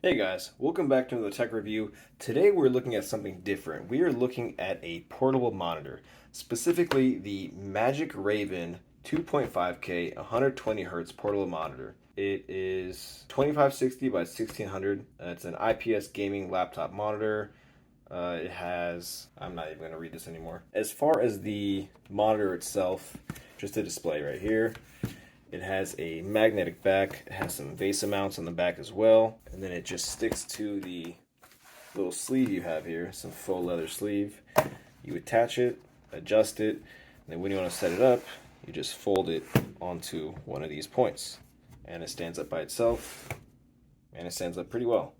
Hey guys, welcome back to another tech review. Today we're looking at something different. We are looking at a portable monitor, specifically the MagicRaven 2.5K 120 hertz portable monitor. It is 2560 by 1600. It's an IPS gaming laptop monitor. It has, I'm not even going to read this anymore. As far as the monitor itself, just a display right here. It has a magnetic back. It has some VESA mounts on the back as well. And then it just sticks to the little sleeve you have here, some faux leather sleeve. You attach it, adjust it, and then when you want to set it up, you just fold it onto one of these points. And it stands up by itself, and it stands up pretty well.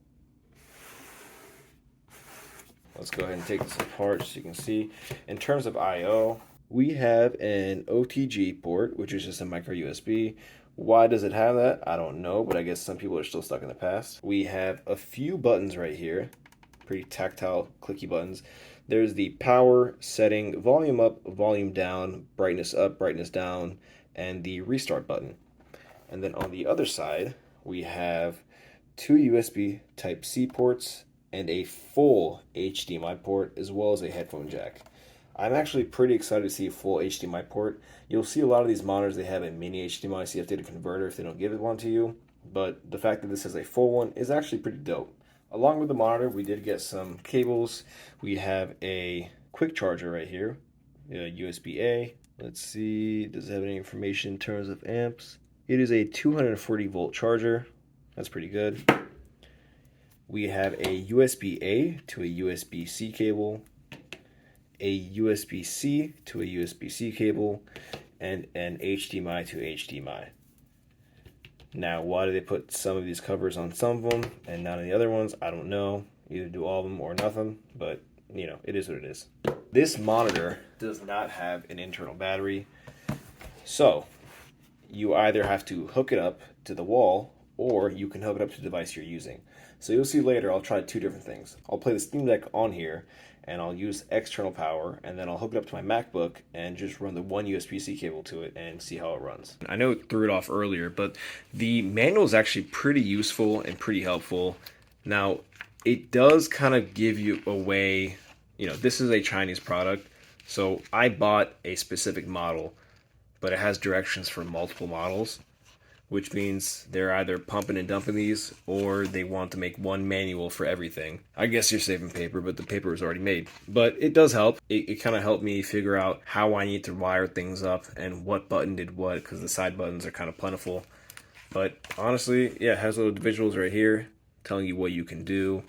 Let's go ahead and take this apart so you can see. In terms of I/O, we have an OTG port, which is just a micro USB. Why does it have that? I don't know, but I guess some people are still stuck in the past. We have a few buttons right here, pretty tactile, clicky buttons. There's the power setting, volume up, volume down, brightness up, brightness down, and the restart button. And then on the other side, we have two USB Type-C ports and a full HDMI port, as well as a headphone jack. I'm actually pretty excited to see a full HDMI port. You'll see a lot of these monitors, they have a mini HDMI, so you have to get a converter if they don't give it one to you. But the fact that this has a full one is actually pretty dope. Along with the monitor, we did get some cables. We have a quick charger right here, USB-A. Let's see, does it have any information in terms of amps? It is a 240 volt charger. That's pretty good. We have a USB-A to a USB-C cable, a USB-C to a USB-C cable, and an HDMI to HDMI. Now, why do they put some of these covers on some of them and not on the other ones? I don't know. Either do all of them or nothing, but you know, it is what it is. This monitor does not have an internal battery, so you either have to hook it up to the wall or you can hook it up to the device you're using. So you'll see later, I'll try two different things. I'll play the Steam Deck on here, and I'll use external power, and then I'll hook it up to my MacBook and just run the one USB-C cable to it and see how it runs. I know it threw it off earlier, but the manual is actually pretty useful and pretty helpful. Now, it does kind of give you a way, this is a Chinese product, so I bought a specific model, but it has directions for multiple models, which means they're either pumping and dumping these or they want to make one manual for everything. I guess you're saving paper, but the paper is already made. But it does help. It kind of helped me figure out how I need to wire things up and what button did what, because the side buttons are kind of plentiful. But honestly, yeah, it has little visuals right here telling you what you can do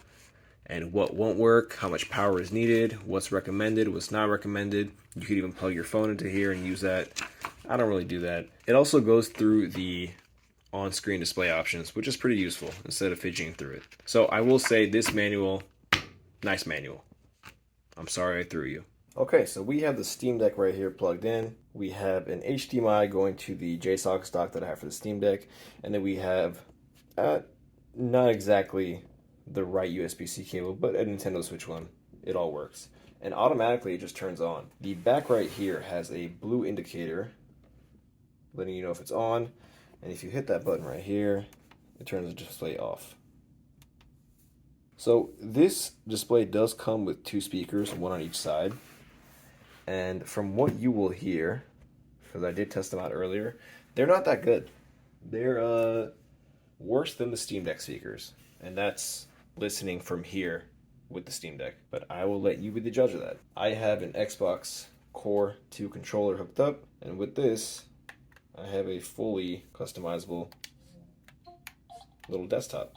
and what won't work, how much power is needed, what's recommended, what's not recommended. You could even plug your phone into here and use that. I don't really do that. It also goes through the on-screen display options, which is pretty useful instead of fidgeting through it. So I will say this manual, nice manual. I'm sorry I threw you. Okay, so we have the Steam Deck right here plugged in. We have an HDMI going to the JSOC dock that I have for the Steam Deck. And then we have, not exactly the right USB-C cable, but a Nintendo Switch one. It all works. And automatically it just turns on. The back right here has a blue indicator letting you know if it's on. And if you hit that button right here, it turns the display off. So this display does come with two speakers, one on each side. And from what you will hear, because I did test them out earlier, they're not that good. They're worse than the Steam Deck speakers. And that's listening from here with the Steam Deck. But I will let you be the judge of that. I have an Xbox Core 2 controller hooked up, and with this, I have a fully customizable little desktop.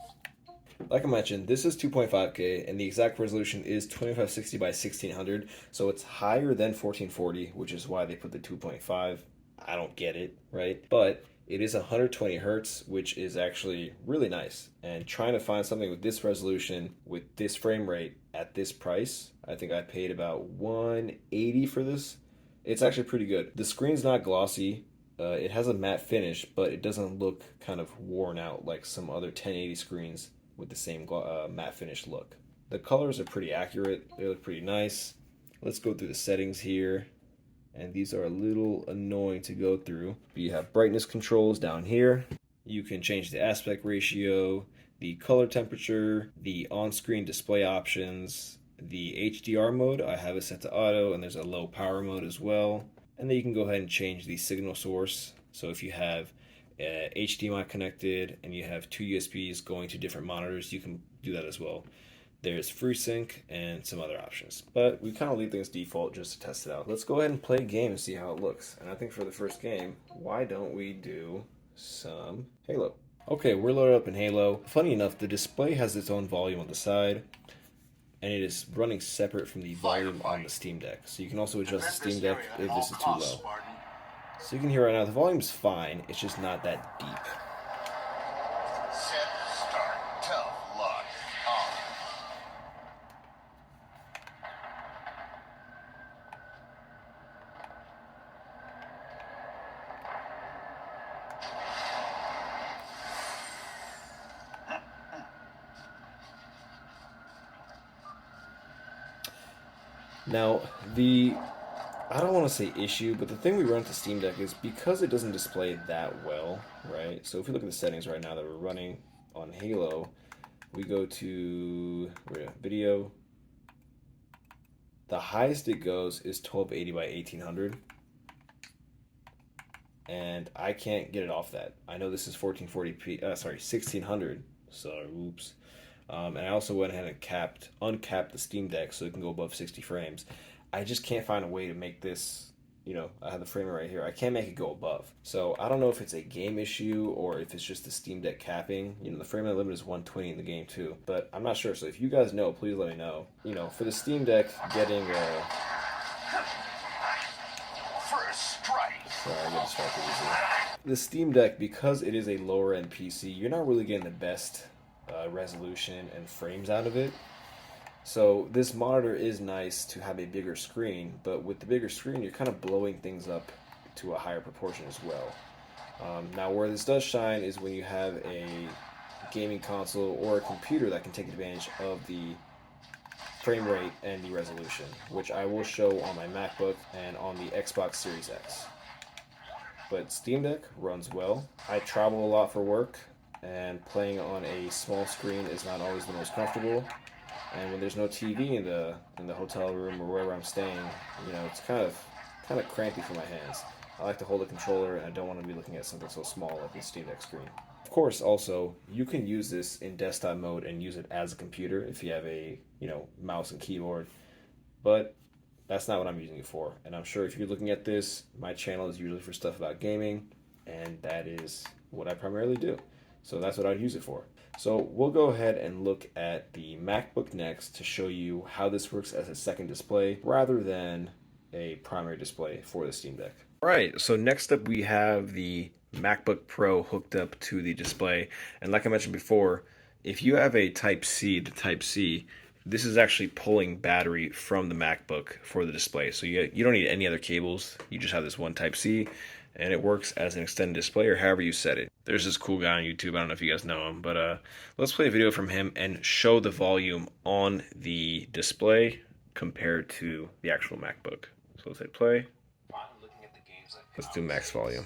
Like I mentioned, this is 2.5K and the exact resolution is 2560 by 1600, so it's higher than 1440, which is why they put the 2.5. I don't get it, right? But it is 120 hertz, which is actually really nice. And trying to find something with this resolution, with this frame rate at this price, I think I paid about $180 for this. It's actually pretty good. The screen's not glossy. It has a matte finish, but it doesn't look kind of worn out like some other 1080 screens with the same matte finish look. The colors are pretty accurate. They look pretty nice. Let's go through the settings here. And these are a little annoying to go through. You have brightness controls down here. You can change the aspect ratio, the color temperature, the on-screen display options, the HDR mode. I have it set to auto, and there's a low power mode as well. And then you can go ahead and change the signal source. So if you have HDMI connected and you have two USBs going to different monitors, you can do that as well. There's FreeSync and some other options, but we kind of leave things default just to test it out. Let's go ahead and play a game and see how it looks. And I think for the first game, why don't we do some Halo? Okay, we're loaded up in Halo. Funny enough, the display has its own volume on the side, and it is running separate from the volume on the Steam Deck. So you can also adjust the Steam Deck if this is too low. So you can hear right now, the volume's fine, it's just not that deep. Set, start, tough luck, on. Now, I don't want to say issue, but the thing we run with the Steam Deck is because it doesn't display that well, right? So if we look at the settings right now that we're running on Halo, we go to video. The highest it goes is 1280 by 1800. And I can't get it off that. I know this is 1440p, 1600. So, oops. And I also went ahead and uncapped the Steam Deck so it can go above 60 frames. I just can't find a way to make this, I have the frame rate right here. I can't make it go above. So I don't know if it's a game issue or if it's just the Steam Deck capping. The frame rate limit is 120 in the game too, but I'm not sure. So if you guys know, please let me know. For the Steam Deck getting First strike. Sorry, I get distracted easily. The Steam Deck, because it is a lower end PC, you're not really getting the best resolution and frames out of it. So this monitor is nice to have a bigger screen, but with the bigger screen, you're kind of blowing things up to a higher proportion as well. Now, where this does shine is when you have a gaming console or a computer that can take advantage of the frame rate and the resolution, which I will show on my MacBook and on the Xbox Series X. But Steam Deck runs well. I travel a lot for work, and playing on a small screen is not always the most comfortable. And when there's no TV in the hotel room or wherever I'm staying, it's kind of crampy for my hands. I like to hold a controller, and I don't want to be looking at something so small like the Steam Deck screen. Of course, also, you can use this in desktop mode and use it as a computer if you have a, mouse and keyboard. But that's not what I'm using it for. And I'm sure if you're looking at this, my channel is usually for stuff about gaming, and that is what I primarily do. So that's what I'd use it for. So we'll go ahead and look at the MacBook next to show you how this works as a second display rather than a primary display for the Steam Deck. All right, so next up we have the MacBook Pro hooked up to the display. And like I mentioned before, if you have a Type-C to Type-C, this is actually pulling battery from the MacBook for the display. So you don't need any other cables. You just have this one Type-C, and it works as an extended display or however you set it. There's this cool guy on YouTube, I don't know if you guys know him, but let's play a video from him and show the volume on the display compared to the actual MacBook. So let's hit play. Let's do max volume.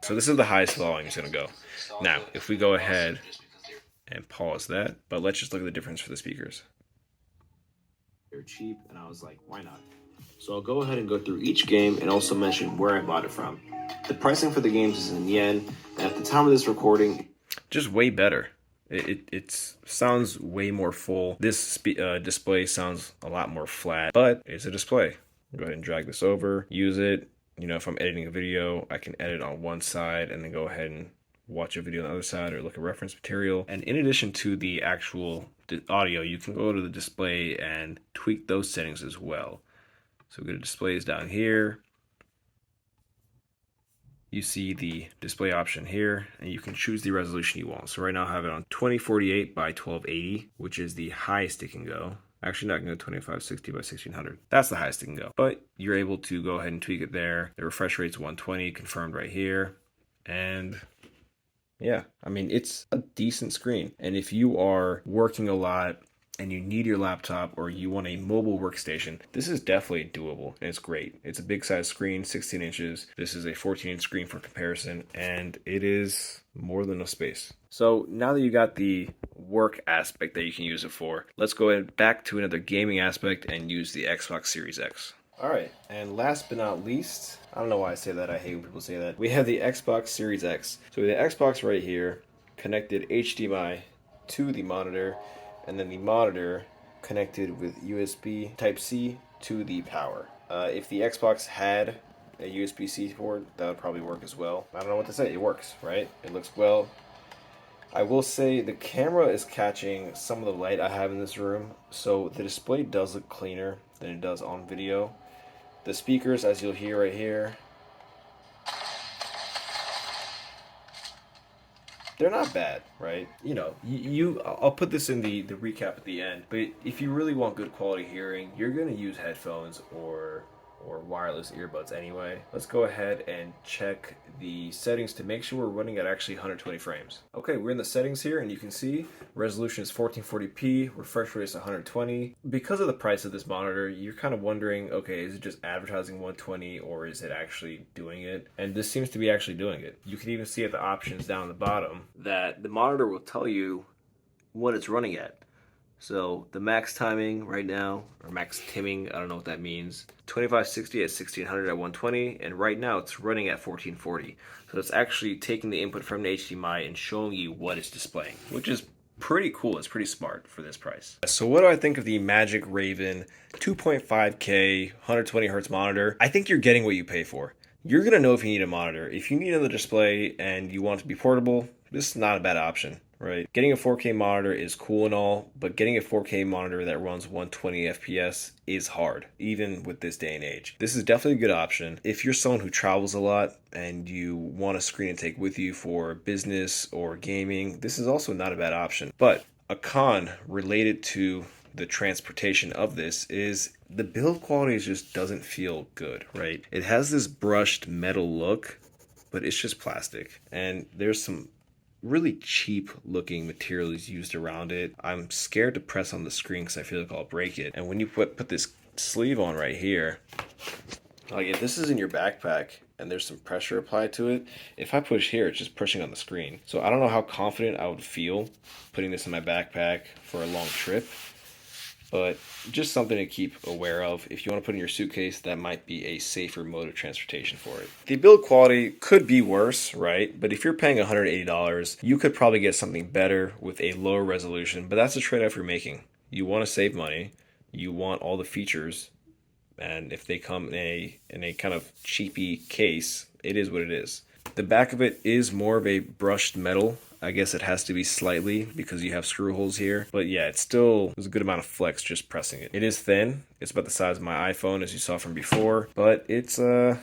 So this is the highest volume it's going to go. Now, if we go ahead and pause that, but let's just look at the difference for the speakers. They're cheap, and I was like, why not? So I'll go ahead and go through each game and also mention where I bought it from. The pricing for the games is in yen, and at the time of this recording, just way better. It sounds way more full. This display sounds a lot more flat, but it's a display. Go ahead and drag this over, use it. If I'm editing a video, I can edit on one side and then go ahead and watch a video on the other side or look at reference material. And in addition to the actual audio, you can go to the display and tweak those settings as well. So we go to displays down here. You see the display option here, and you can choose the resolution you want. So right now I have it on 2048 by 1280, which is the highest it can go. Actually, not going to go 2560 by 1600. That's the highest it can go. But you're able to go ahead and tweak it there. The refresh rate's 120, confirmed right here. And yeah, I mean, it's a decent screen. And if you are working a lot, and you need your laptop or you want a mobile workstation, this is definitely doable and it's great. It's a big size screen, 16 inches. This is a 14-inch screen for comparison, and it is more than enough space. So now that you got the work aspect that you can use it for, let's go ahead back to another gaming aspect and use the Xbox Series X. Alright, and last but not least, I don't know why I say that, I hate when people say that, we have the Xbox Series X. So we have the Xbox right here, connected HDMI to the monitor, and then the monitor connected with USB Type-C to the power. If the Xbox had a USB-C port, that would probably work as well. I don't know what to say, it works, right? It looks well. I will say the camera is catching some of the light I have in this room, so the display does look cleaner than it does on video. The speakers, as you'll hear right here, they're not bad, right? You know, I'll put this in the recap at the end, but if you really want good quality hearing, you're going to use headphones or wireless earbuds anyway. Let's go ahead and check the settings to make sure we're running at actually 120 frames. Okay, we're in the settings here, and you can see resolution is 1440p, refresh rate is 120. Because of the price of this monitor, you're kind of wondering, okay, is it just advertising 120 or is it actually doing it? And this seems to be actually doing it. You can even see at the options down the bottom that the monitor will tell you what it's running at. So the max timing right now, or max timming, I don't know what that means, 2560 at 1600 at 120, and right now it's running at 1440. So it's actually taking the input from the HDMI and showing you what it's displaying, which is pretty cool. It's pretty smart for this price. So what do I think of the MagicRaven 2.5K 120 hertz monitor? I think you're getting what you pay for. You're gonna know if you need a monitor. If you need another display and you want it to be portable, this is not a bad option. Right. Getting a 4K monitor is cool and all, but getting a 4K monitor that runs 120 FPS is hard, even with this day and age. This is definitely a good option. If you're someone who travels a lot and you want a screen to take with you for business or gaming, this is also not a bad option. But a con related to the transportation of this is the build quality just doesn't feel good, right? It has this brushed metal look, but it's just plastic. And there's some really cheap looking materials used around it. I'm scared to press on the screen because I feel like I'll break it. And when you put this sleeve on right here, like if this is in your backpack and there's some pressure applied to it, if I push here, it's just pushing on the screen. So I don't know how confident I would feel putting this in my backpack for a long trip, but just something to keep aware of. If you want to put in your suitcase, that might be a safer mode of transportation for it. The build quality could be worse, right? But if you're paying $180, you could probably get something better with a lower resolution, but that's a trade-off you're making. You want to save money, you want all the features, and if they come in a kind of cheapy case, it is what it is. The back of it is more of a brushed metal. I guess it has to be slightly because you have screw holes here. But yeah, there's a good amount of flex just pressing it. It is thin. It's about the size of my iPhone, as you saw from before. But it's, yeah,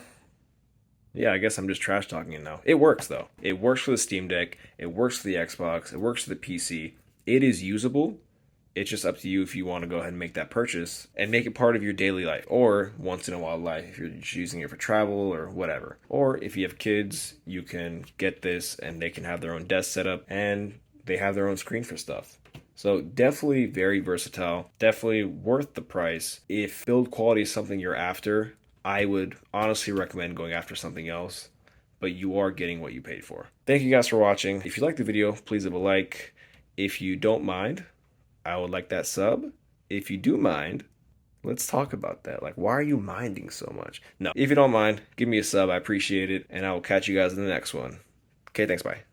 I guess I'm just trash talking it now. It works, though. It works for the Steam Deck. It works for the Xbox. It works for the PC. It is usable. It's just up to you if you want to go ahead and make that purchase and make it part of your daily life or once in a while life if you're just using it for travel or whatever. Or if you have kids, you can get this and they can have their own desk setup and they have their own screen for stuff. So definitely very versatile, definitely worth the price. If build quality is something you're after, I would honestly recommend going after something else, but you are getting what you paid for. Thank you guys for watching. If you liked the video, please leave a like. If you don't mind, I would like that sub. If you do mind, let's talk about that. Like, why are you minding so much? No, if you don't mind, give me a sub. I appreciate it. And I will catch you guys in the next one. Okay, thanks. Bye.